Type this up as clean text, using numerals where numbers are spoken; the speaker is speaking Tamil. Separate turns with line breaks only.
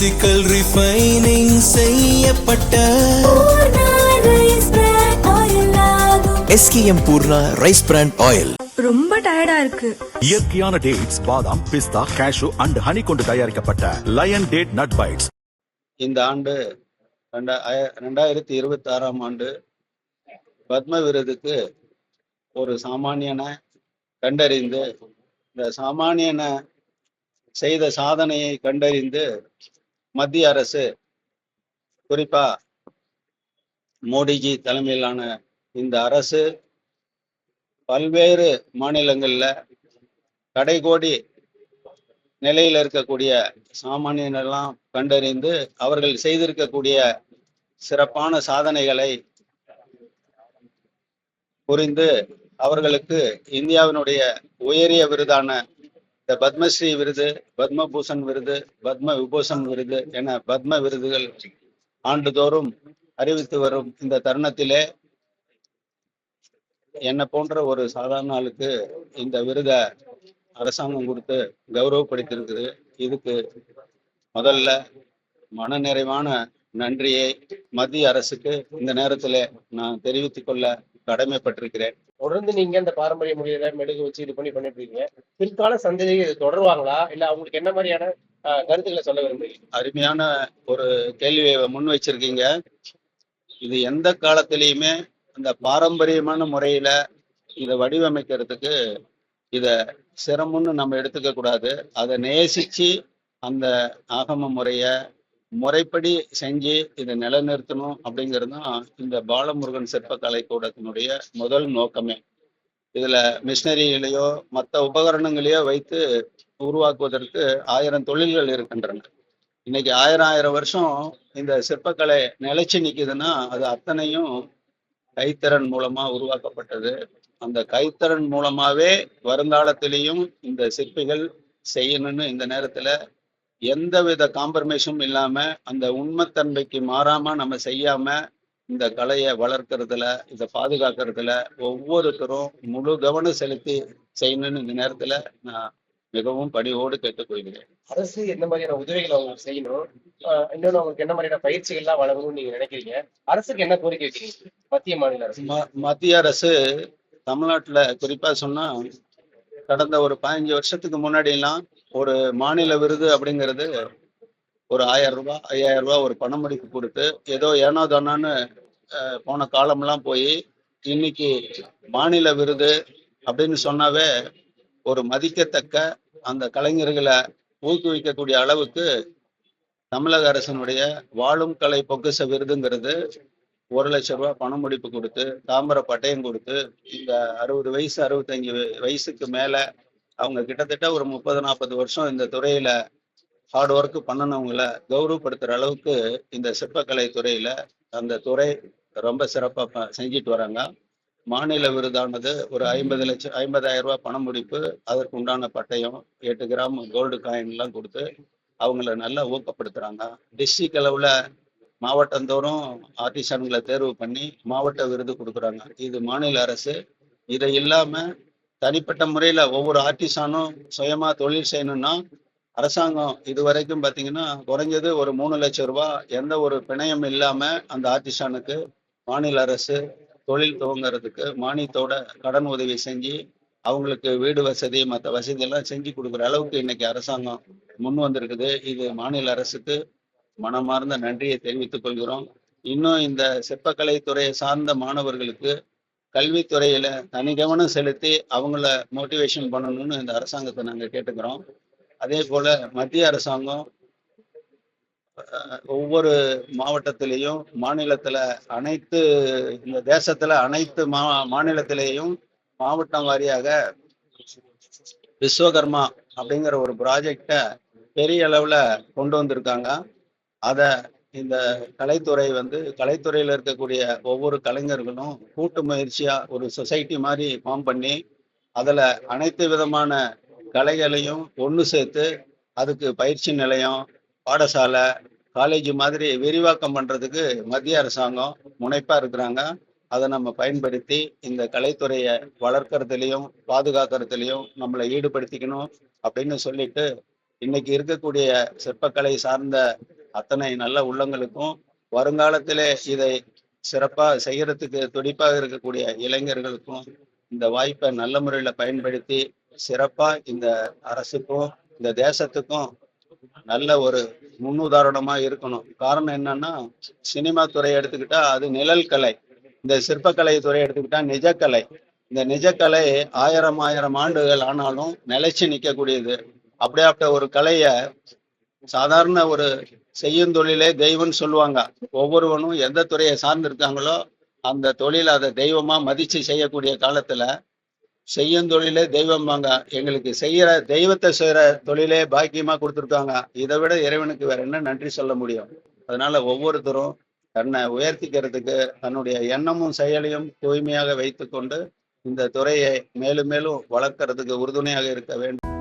பிசிக்கல் ரிஃபைனிங் செய்யப்பட்ட SKM Poorna rice brand oil.
ரொம்ப டயர்டா இருக்கு.
இயற்கையான டேட்ஸ், பாதாம், பிஸ்தா, கேஷு அண்ட் ஹனி கொண்டு தயாரிக்கப்பட்ட லயன் டேட் நட் பைட்ஸ்.
இந்த ஆண்டு 2026ஆம் ஆண்டு பத்ம விருதுக்கு ஒரு சாமானியனை கண்டறிந்து, இந்த சாமானியனை செய்த சாதனையை கண்டறிந்து மத்திய அரசு, குறிப்பா மோடிஜி தலைமையிலான இந்த அரசு பல்வேறு மாநிலங்கள்ல கடைகோடி நிலையில் இருக்கக்கூடிய சாமானியனெல்லாம் கண்டறிந்து அவர்கள் செய்திருக்கக்கூடிய சிறப்பான சாதனைகளை புரிந்து அவர்களுக்கு இந்தியாவினுடைய உயரிய விருதான இந்த பத்மஸ்ரீ விருது, பத்மபூஷன் விருது, பத்ம விபூஷன் விருது என பத்ம விருதுகள் ஆண்டுதோறும் அறிவித்து வரும் இந்த தருணத்திலே என்னை போன்ற ஒரு சாதாரண ஆளுக்கு இந்த விருதை அரசாங்கம் கொடுத்து கௌரவப்படுத்தியிருக்குது. இதுக்கு முதல்ல மனநிறைவான நன்றியை மத்திய அரசுக்கு இந்த நேரத்தில் நான் தெரிவித்துக் கொள்ள கடமைப்பட்டிருக்கிறேன்.
தொடர்ந்து நீங்க இந்த பாரம்பரிய முறையில மெழுகு வச்சு இது பண்ணிட்டு இருக்கீங்க. பிற்கால சந்ததியை இது தொடருவாங்களா, இல்ல அவங்களுக்கு என்ன மாதிரியான கருத்துக்களை சொல்ல விரும்புறீங்க?
அருமையான ஒரு கேள்வியை முன் வச்சிருக்கீங்க. இது எந்த காலத்திலையுமே அந்த பாரம்பரியமான முறையில இதை வடிவமைக்கிறதுக்கு இத சிரமம்னு நம்ம எடுத்துக்க கூடாது. அதை நேசிச்சு அந்த ஆகம முறைய முறைப்படி செஞ்சு இதை நிலைநிறுத்தணும் அப்படிங்கிறது தான் இந்த பாலமுருகன் சிற்பக்கலை கூடத்தினுடைய முதல் நோக்கமே. இதுல மிஷினரிகளையோ மற்ற உபகரணங்களையோ வைத்து உருவாக்குவதற்கு 1000 தொழில்கள் இருக்கின்றன. இன்னைக்கு 1000 வருஷம் இந்த சிற்பக்கலை நிலைச்சு நிற்குதுன்னா அது அத்தனையும் கைத்திறன் மூலமா உருவாக்கப்பட்டது. அந்த கைத்திறன் மூலமாவே வருங்காலத்திலையும் இந்த சிற்பிகள் செய்யணும்னு இந்த நேரத்துல எந்தவித காம்ப்ரமைஸும் இல்லாம அந்த உண்மைத்தன்மைக்கு மாறாம நம்ம செய்யாம இந்த கலையை வளர்க்கறதுல, இதை பாதுகாக்கிறதுல ஒவ்வொருத்தரும் முழு கவனம் செலுத்தி செய்யணும்னு இந்த நேரத்துல நான் மிகவும் பணிவோடு கேட்டுக்கொள்கிறேன்.
அரசு எந்த மாதிரியான உதவிகள் அவங்க செய்யணும், இன்னொன்று அவங்களுக்கு என்ன மாதிரியான பயிற்சிகள்லாம் வழங்கணும்னு நீங்க நினைக்கிறீங்க? அரசுக்கு என்ன கோரிக்கை வைக்கிறீங்க? மத்திய மாநில அரசு
மத்திய அரசு தமிழ்நாட்டுல குறிப்பா சொன்னா கடந்த ஒரு 15 வருஷத்துக்கு முன்னாடி எல்லாம் ஒரு மாநில விருது அப்படிங்கிறது ஒரு 1000 ரூபாய் 5000 ரூபாய் ஒரு பணமுடிப்பு கொடுத்து ஏதோ ஏனோ தானோன்னு போன காலம்லாம் போய் இன்னைக்கு மாநில விருது அப்படின்னு சொன்னாவே ஒரு மதிக்கத்தக்க அந்த கலைஞர்களை ஊக்குவிக்கக்கூடிய அளவுக்கு தமிழக அரசினுடைய வாழும் கலை பொக்கிஷ விருதுங்கிறது 1 லட்சம் ரூபாய் பண முடிப்பு கொடுத்து தாம்பர பட்டயம் கொடுத்து இந்த 60 வயசு 65 வயசுக்கு மேல அவங்க கிட்டத்தட்ட ஒரு 30-40 வருஷம் இந்த துறையில ஹார்ட் ஒர்க் பண்ணனவங்களை கௌரவப்படுத்துற அளவுக்கு இந்த சிற்பக்கலை துறையில அந்த துறை ரொம்ப சிறப்பா செஞ்சிட்டு வராங்க. மாநில விருதானது ஒரு 50,000 ரூபாய் பண முடிப்பு, அதற்கு உண்டான பட்டயம், 8 கிராம் கோல்டு காயின் எல்லாம் கொடுத்து அவங்கள நல்லா ஊக்கப்படுத்துறாங்க. டிஸ்ட்ரிக்ட் அளவுல மாவட்டந்தோறும் ஆர்டிஸ்டான்களை தேர்வு பண்ணி மாவட்ட விருது கொடுக்குறாங்க. இது மாநில அரசு. இதை இல்லாம தனிப்பட்ட முறையில ஒவ்வொரு ஆர்டிஸ்டானும் சுயமா தொழில் செய்யணும்னா அரசாங்கம் இதுவரைக்கும் பார்த்தீங்கன்னா குறைஞ்சது ஒரு 3 லட்சம் ரூபாய் எந்த ஒரு பிணையம் இல்லாம அந்த ஆர்டிஸ்டானுக்கு மாநில அரசு தொழில் துவங்குறதுக்கு மானியத்தோட கடன் உதவி செஞ்சு அவங்களுக்கு வீடு வசதி மற்ற வசதி எல்லாம் செஞ்சு கொடுக்குற அளவுக்கு இன்னைக்கு அரசாங்கம் முன் வந்திருக்குது. இது மாநில அரசுக்கு மனமார்ந்த நன்றியை தெரிவித்துக் கொள்கிறோம். இன்னும் இந்த சிற்பக்கலை துறையை சார்ந்த மாணவர்களுக்கு கல்வித்துறையில தனி கவனம் செலுத்தி அவங்கள மோட்டிவேஷன் பண்ணணும்னு இந்த அரசாங்கத்தை நாங்கள் கேட்டுக்கிறோம். அதே போல மத்திய அரசாங்கம் ஒவ்வொரு மாவட்டத்திலையும் மாநிலத்துல அனைத்து இந்த தேசத்துல அனைத்து மாநிலத்திலேயும் மாவட்டம் வாரியாக விஸ்வகர்மா அப்படிங்கிற ஒரு ப்ராஜெக்டை பெரிய அளவுல கொண்டு வந்திருக்காங்க. அதை இந்த கலைத்துறை கலைத்துறையில இருக்கக்கூடிய ஒவ்வொரு கலைஞர்களும் கூட்டு முயற்சியா ஒரு சொசைட்டி மாதிரி ஃபார்ம் பண்ணி அதுல அனைத்து விதமான கலைகளையும் ஒன்று சேர்த்து அதுக்கு பயிற்சி நிலையம், பாடசாலை, காலேஜ் மாதிரி விரிவாக்கம் பண்றதுக்கு மத்திய அரசாங்கம் முனைப்பா இருக்கிறாங்க. அதை நம்ம பயன்படுத்தி இந்த கலைத்துறையை வளர்க்கறதுலையும் பாதுகாக்கிறதுலையும் நம்மளை ஈடுபடுத்திக்கணும் அப்படின்னு சொல்லிட்டு இன்னைக்கு இருக்கக்கூடிய சிற்பக்கலை சார்ந்த அத்தனை நல்ல உள்ளங்களுக்கும் வருங்காலத்திலே இதை சிறப்பா செய்யறதுக்கு துடிப்பாக இருக்கக்கூடிய இளைஞர்களுக்கும் இந்த வாய்ப்பை நல்ல முறையில பயன்படுத்தி சிறப்பா இந்த அரசுக்கும் இந்த தேசத்துக்கும் நல்ல ஒரு முன்னுதாரணமா இருக்கணும். காரணம் என்னன்னா, சினிமா துறையை எடுத்துக்கிட்டா அது நிழல் கலை, இந்த சிற்பக்கலை துறையை எடுத்துக்கிட்டா நிஜக்கலை. இந்த நிஜக்கலை ஆயிரம் ஆண்டுகள் ஆனாலும் நிலைச்சு நிற்கக்கூடியது. அப்படியாப்பட்ட ஒரு கலைய சாதாரண ஒரு செய்யும் தொழிலே தெய்வம்னு சொல்லுவாங்க. ஒவ்வொருவனும் எந்த துறையை சார்ந்து இருக்காங்களோ அந்த தொழிலை அதை தெய்வமா மதிச்சு செய்யக்கூடிய காலத்துல செய்யும் தொழிலே தெய்வம்பாங்க. எங்களுக்கு செய்யற தெய்வத்தை செய்யற தொழிலே பாக்கியமா கொடுத்துருக்காங்க. இதை விட இறைவனுக்கு வேற என்ன நன்றி சொல்ல முடியும்? அதனால ஒவ்வொருத்தரும் தன்னை உயர்த்திக்கிறதுக்கு தன்னுடைய எண்ணமும் செயலையும் தூய்மையாக வைத்துக்கொண்டு இந்த துறையை மேலும் மேலும் வளர்க்கறதுக்கு உறுதுணையாக இருக்க வேண்டும்.